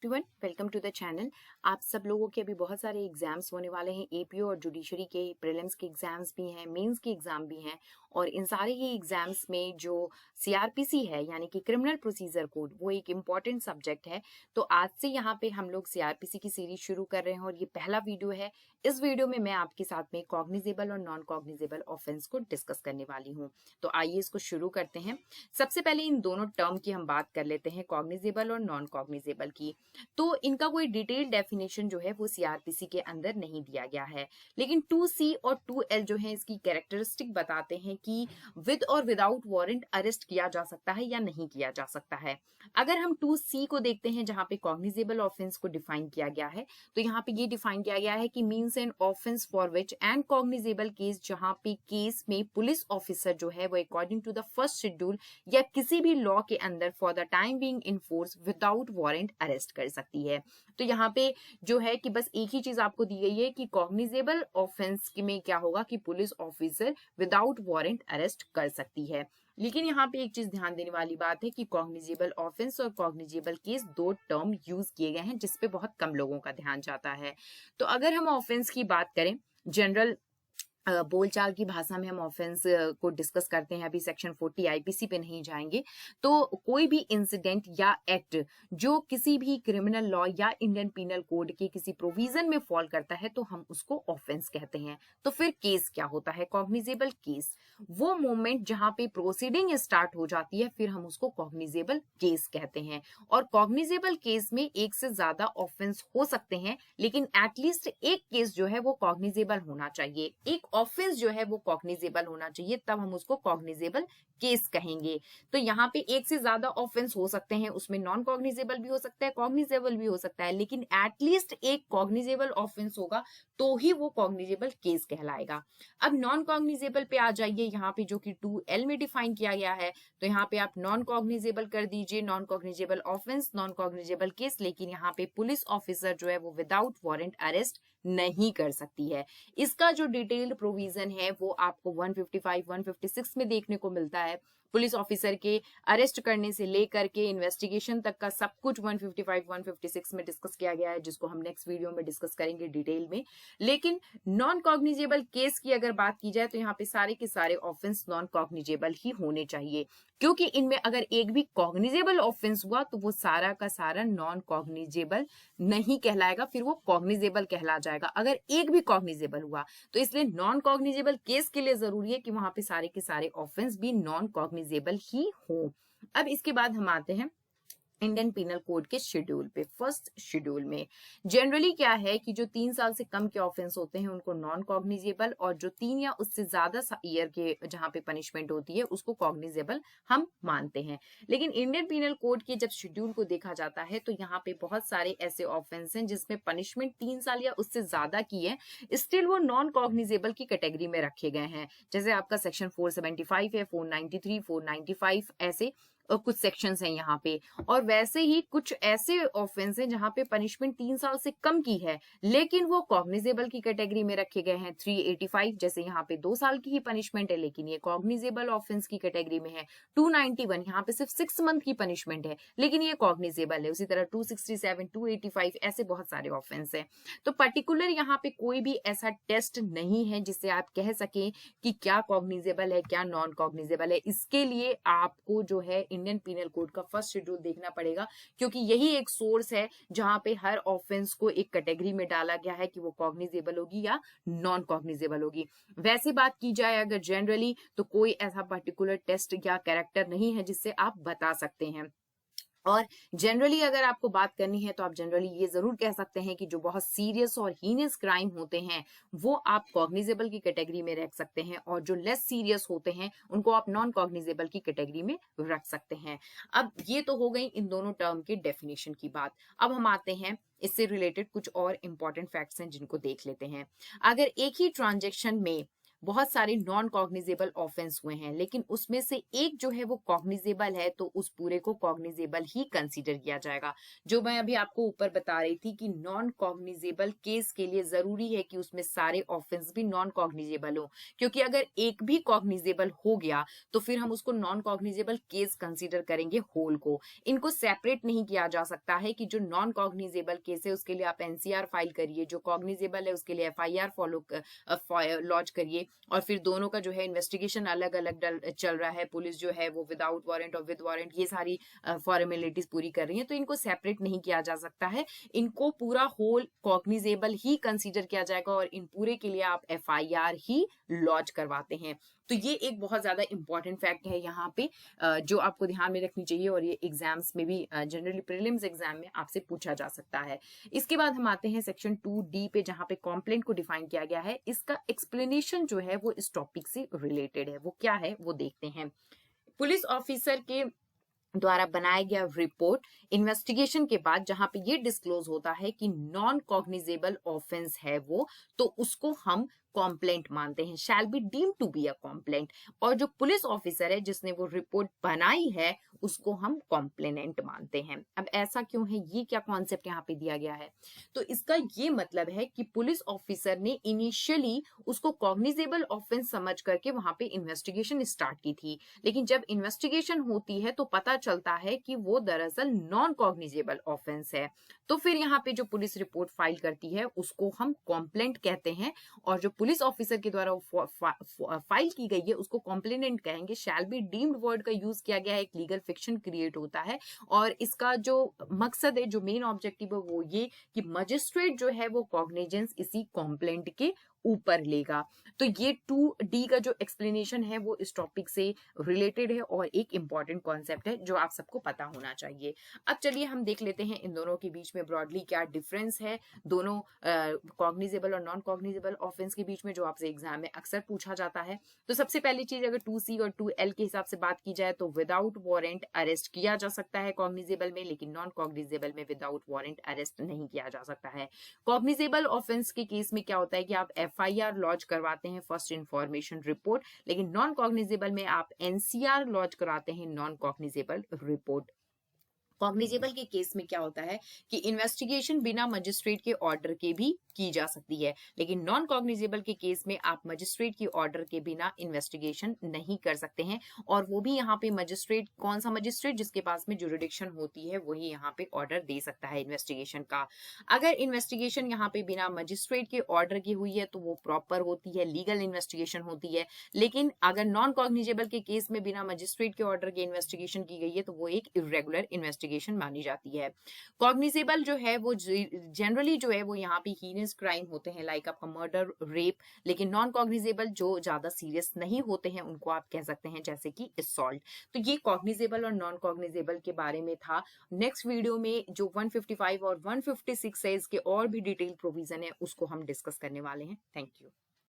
Everyone, welcome to the channel. आप सब लोगों के अभी बहुत सारे एग्जाम्स होने वाले हैं। एपीओ और जुडिशरी के प्रीलिम्स के एग्जाम्स भी हैं, मेंस के एग्जाम भी हैं और इन सारे ही एग्जाम्स में जो सीआरपीसी है यानी कि क्रिमिनल प्रोसीजर कोड, वो एक इम्पॉर्टेंट सब्जेक्ट है। तो आज से यहाँ पे हम लोग सीआरपीसी की सीरीज शुरू कर रहे हैं और ये पहला वीडियो है। इस वीडियो में मैं आपके साथ में कॉग्निजेबल और नॉन कॉग्निजेबल ऑफेंस को डिस्कस करने वाली हूँ। तो आइए इसको शुरू करते हैं। सबसे पहले इन दोनों टर्म की हम बात कर लेते हैं, कॉग्निजेबल और नॉन कॉग्निजेबल की। तो इनका कोई डिटेल डेफिनेशन जो है वो सीआरपीसी के अंदर नहीं दिया गया है, लेकिन 2C और 2L जो है इसकी कैरेक्टरिस्टिक बताते हैं कि विद और विदाउट वारंट अरेस्ट किया जा सकता है या नहीं किया जा सकता है। अगर हम 2C को देखते हैं जहां पे कॉग्निजेबल ऑफेंस को डिफाइन किया गया है, तो यहाँ पे ये डिफाइन किया गया है कि means an offence for which and cognizable case, जहां पे केस में पुलिस ऑफिसर जो है वो according to the first schedule या किसी भी लॉ के अंदर for the time being in force without warrant arrest कर सकती है। तो यहाँ पे जो है कि बस एक ही चीज आपको दी गई है कि कॉग्निजेबल ऑफेंस में क्या होगा कि police officer without warrant arrest कर सकती है। लेकिन यहाँ पे एक चीज ध्यान देने वाली बात है कि कॉग्निजेबल ऑफेंस और कॉग्निजेबल केस दो टर्म यूज किए गए हैं जिसपे बहुत कम लोगों का ध्यान जाता है। तो अगर हम ऑफेंस की बात करें, जनरल बोलचाल की भाषा में हम ऑफेंस को डिस्कस करते हैं, अभी सेक्शन 40 आईपीसी पे नहीं जाएंगे। तो कोई भी इंसिडेंट या एक्ट जो किसी भी क्रिमिनल लॉ या इंडियन पीनल कोड के किसी प्रोविजन में फॉल करता है तो हम उसको ऑफेंस कहते हैं। तो फिर केस क्या होता है? कॉग्निजेबल केस वो मोमेंट जहां पे प्रोसीडिंग स्टार्ट हो जाती है, फिर हम उसको कॉग्निजेबल केस कहते हैं। और कॉग्निजेबल केस में एक से ज्यादा ऑफेंस हो सकते हैं, लेकिन एटलीस्ट एक केस जो है वो कॉग्निजेबल होना चाहिए, एक ऑफेंस जो है वो कॉग्निजेबल होना चाहिए, तब हम उसको कॉग्निजेबल केस कहेंगे। तो यहाँ पे एक से ज्यादा ऑफेंस हो सकते हैं, उसमें नॉन कॉग्निजेबल भी हो सकता है, कॉग्निजेबल भी हो सकता है, लेकिन एटलीस्ट एक कॉग्निजेबल ऑफेंस होगा तो ही वो कॉग्निजेबल केस कहलाएगा। अब नॉन कॉग्निजेबल पे आ जाइए, यहाँ पे जो कि 2L में डिफाइन किया गया है। तो यहाँ पे आप नॉन कॉग्निजेबल कर दीजिए, non cognizable offence, non cognizable case, लेकिन यहाँ पे पुलिस ऑफिसर जो है वो विदाउट वारंट अरेस्ट नहीं कर सकती है। इसका जो डिटेल्ड प्रोविजन है वो आपको 155, 156 में देखने को मिलता है। पुलिस ऑफिसर के अरेस्ट करने से लेकर के इन्वेस्टिगेशन तक का सब कुछ 155, 156 में डिस्कस किया गया है, जिसको हम नेक्स्ट वीडियो में डिस्कस करेंगे डिटेल में। लेकिन नॉन कॉग्निजेबल केस की अगर बात की जाए तो यहाँ पे सारे के सारे ऑफेंस नॉन कॉग्निजेबल ही होने चाहिए, क्योंकि इनमें अगर एक भी कॉग्निजेबल ऑफेंस हुआ तो वो सारा का सारा नॉन कॉग्निजेबल नहीं कहलाएगा, फिर वो कॉग्निजेबल कहला जाएगा अगर एक भी कॉग्निजेबल हुआ। तो इसलिए नॉन कॉग्निजेबल केस के लिए जरूरी है कि वहां पे सारे के सारे ऑफेंस भी नॉन कॉग्निजेबल ही हो। अब इसके बाद हम आते हैं इंडियन पीनल कोड के शेड्यूल पे। फर्स्ट शेड्यूल में जनरली क्या है कि जो 3 साल से कम के ऑफेंस होते हैं उनको नॉन कॉग्निजेबल, और जो 3 या उससे ज्यादा ईयर के जहां पे पनिशमेंट होती है उसको कॉग्निजेबल हम मानते हैं। लेकिन इंडियन पीनल कोड के जब शेड्यूल को देखा जाता है तो यहाँ पे बहुत सारे ऐसे ऑफेंस हैं जिसमें पनिशमेंट 3 साल या उससे ज्यादा की है, स्टिल वो नॉन कॉग्निजेबल की कैटेगरी में रखे गए हैं। जैसे आपका सेक्शन 475 है, 493, 495 ऐसे और कुछ सेक्शंस हैं यहाँ पे। और वैसे ही कुछ ऐसे ऑफेंस हैं जहां पे पनिशमेंट 3 साल से कम की है लेकिन वो कॉग्निजेबल की कैटेगरी में रखे गए हैं। 385 जैसे यहाँ पे 2 साल की ही पनिशमेंट है लेकिन ये कॉग्निजेबल ऑफेंस की कैटेगरी में है। 291 यहाँ पे सिर्फ 6 मंथ की पनिशमेंट है लेकिन ये कॉग्निजेबल है। उसी तरह 267, 285 ऐसे बहुत सारे ऑफेंस है। तो पर्टिकुलर यहाँ पे कोई भी ऐसा टेस्ट नहीं है जिससे आप कह सकें कि क्या कॉग्निजेबल है क्या नॉन कॉग्निजेबल है। इसके लिए आपको जो है इंडियन पीनल कोड का फर्स्ट शेड्यूल देखना पड़ेगा, क्योंकि यही एक सोर्स है जहां पे हर ऑफेंस को एक कैटेगरी में डाला गया है कि वो कॉग्निजेबल होगी या नॉन कॉग्निजेबल होगी। वैसे बात की जाए अगर जनरली, तो कोई ऐसा पर्टिकुलर टेस्ट या कैरेक्टर नहीं है जिससे आप बता सकते हैं। और जनरली अगर आपको बात करनी है तो आप जनरली ये जरूर कह सकते हैं कि जो बहुत सीरियस और हीनियस क्राइम होते हैं वो आप कॉग्निजेबल की कैटेगरी में रख सकते हैं, और जो लेस सीरियस होते हैं उनको आप नॉन कॉग्निजेबल की कैटेगरी में रख सकते हैं। अब ये तो हो गई इन दोनों टर्म के डेफिनेशन की बात। अब हम आते हैं इससे रिलेटेड कुछ और इंपॉर्टेंट फैक्ट्स हैं जिनको देख लेते हैं। अगर एक ही ट्रांजेक्शन में बहुत सारे नॉन कॉग्निजेबल ऑफेंस हुए हैं, लेकिन उसमें से एक जो है वो कॉग्निजेबल है, तो उस पूरे को कॉग्निजेबल ही कंसीडर किया जाएगा। जो मैं अभी आपको ऊपर बता रही थी कि नॉन कॉग्निजेबल केस के लिए जरूरी है कि उसमें सारे ऑफेंस भी नॉन कॉग्निजेबल हो, क्योंकि अगर एक भी कॉग्निजेबल हो गया तो फिर हम उसको नॉन कॉग्निजेबल केस कंसीडर करेंगे होल को। इनको सेपरेट नहीं किया जा सकता है कि जो नॉन कॉग्निजेबल केस है उसके लिए आप एनसीआर फाइल करिए, जो कॉग्निजेबल है उसके लिए एफआईआर फॉलो लॉन्च करिए, और फिर दोनों का जो है इन्वेस्टिगेशन अलग अलग चल रहा है। पुलिस जो है वो विदाउट वारंट और विद वारंट ये सारी फॉर्मेलिटीज पूरी कर रही है, तो इनको सेपरेट नहीं किया जा सकता है। इनको पूरा होल कॉग्निजेबल ही कंसीडर किया जाएगा और इन पूरे के लिए आप एफआईआर ही लॉन्च करवाते हैं। तो ये एक बहुत ज्यादा इंपॉर्टेंट फैक्ट है यहाँ पे, जो आपको ध्यान में रखनी चाहिए, और ये एग्जाम्स में भी जनरली प्रीलिम्स एग्जाम में आपसे पूछा जा सकता है। इसके बाद हम आते हैं सेक्शन 2D पे, जहाँ पे कॉम्प्लेंट को डिफाइन किया गया है। इसका एक्सप्लेनेशन जो है वो इस टॉपिक से रिलेटेड है। वो क्या है वो देखते हैं। पुलिस ऑफिसर के द्वारा बनाया गया रिपोर्ट इन्वेस्टिगेशन के बाद जहां पे ये डिस्क्लोज होता है कि नॉन कॉग्निजेबल ऑफेंस है वो, तो उसको हम कॉम्प्लेंट मानते हैं, shall be deemed to be a complaint. और जो पुलिस ऑफिसर है जिसने वो रिपोर्ट बनाई है उसको हम कॉम्प्लेनेंट मानते हैं। अब ऐसा क्यों है, ये क्या कॉन्सेप्ट यहाँ पे दिया गया है? तो इसका ये मतलब है कि पुलिस ऑफिसर ने इनिशियली उसको कॉग्निजेबल ऑफेंस समझ करके वहां पे इन्वेस्टिगेशन स्टार्ट की थी, लेकिन जब इन्वेस्टिगेशन होती है तो पता चलता है कि वो दरअसल नॉन कॉग्निजेबल ऑफेंस है। तो फिर यहाँ पे जो पुलिस रिपोर्ट फाइल करती है उसको हम कॉम्प्लेंट कहते हैं, और जो पुलिस ऑफिसर के द्वारा फाइल की गई है उसको कॉम्प्लेनेंट कहेंगे। शैल बी डीम्ड वर्ड का यूज किया गया है, एक लीगल फिक्शन क्रिएट होता है, और इसका जो मकसद है, जो मेन ऑब्जेक्टिव है वो ये कि मजिस्ट्रेट जो है वो कॉग्निजेंस इसी कॉम्प्लेंट के ऊपर लेगा। तो ये 2D का जो एक्सप्लेनेशन है वो इस टॉपिक से रिलेटेड है और एक इंपॉर्टेंट कॉन्सेप्ट है जो आप सबको पता होना चाहिए। अब चलिए हम देख लेते हैं इन दोनों के बीच में ब्रॉडली क्या डिफरेंस है, दोनों कॉग्निजेबल और नॉन कॉग्निजेबल ऑफेंस के बीच में, जो आपसे एग्जाम में अक्सर पूछा जाता है। तो सबसे पहली चीज, अगर 2C और 2L के हिसाब से बात की जाए तो विदाउट वारंट अरेस्ट किया जा सकता है कॉग्निजेबल में, लेकिन नॉन कॉग्निजेबल में विदाउट वारंट अरेस्ट नहीं किया जा सकता है। कॉग्निजेबल ऑफेंस के केस में क्या होता है कि आप एफआईआर लॉन्च करवाते हैं, फर्स्ट इंफॉर्मेशन रिपोर्ट, लेकिन नॉन कॉग्निजेबल में आप एनसीआर लॉन्च कराते हैं, नॉन कॉग्निजेबल रिपोर्ट। कॉग्निजेबल के केस में क्या होता है कि इन्वेस्टिगेशन बिना मजिस्ट्रेट के ऑर्डर के भी की जा सकती है, लेकिन नॉन कॉग्निजेबल के केस में आप मजिस्ट्रेट की ऑर्डर के बिना इन्वेस्टिगेशन नहीं कर सकते हैं, और वो भी यहाँ पे मजिस्ट्रेट, कौन सा मजिस्ट्रेट, जिसके पास में जुरिडिक्शन होती है वही यहाँ पे ऑर्डर दे सकता है इन्वेस्टिगेशन का। अगर इन्वेस्टिगेशन यहाँ पे बिना मजिस्ट्रेट के ऑर्डर की हुई है तो वो प्रॉपर होती है, लीगल इन्वेस्टिगेशन होती है, लेकिन अगर नॉन कॉग्निजेबल के केस में बिना मजिस्ट्रेट के ऑर्डर के इन्वेस्टिगेशन की गई है तो वो एक इरेगुलर इन्वेस्टिगेशन मानी जाती है। कॉग्निजेबल जो है वो जनरली जो है वो यहाँ पे हीनियस क्राइम होते हैं, लाइक आपका मर्डर, रेप, लेकिन नॉन कॉग्निजेबल जो ज्यादा सीरियस नहीं होते हैं उनको आप कह सकते हैं जैसे कि असॉल्ट। तो ये कॉग्निजेबल और नॉन कॉग्निजेबल के बारे में था। नेक्स्ट वीडियो में जो 155 और 156 है इसके और भी डिटेल प्रोविजन है उसको हम डिस्कस करने वाले हैं। Thank you.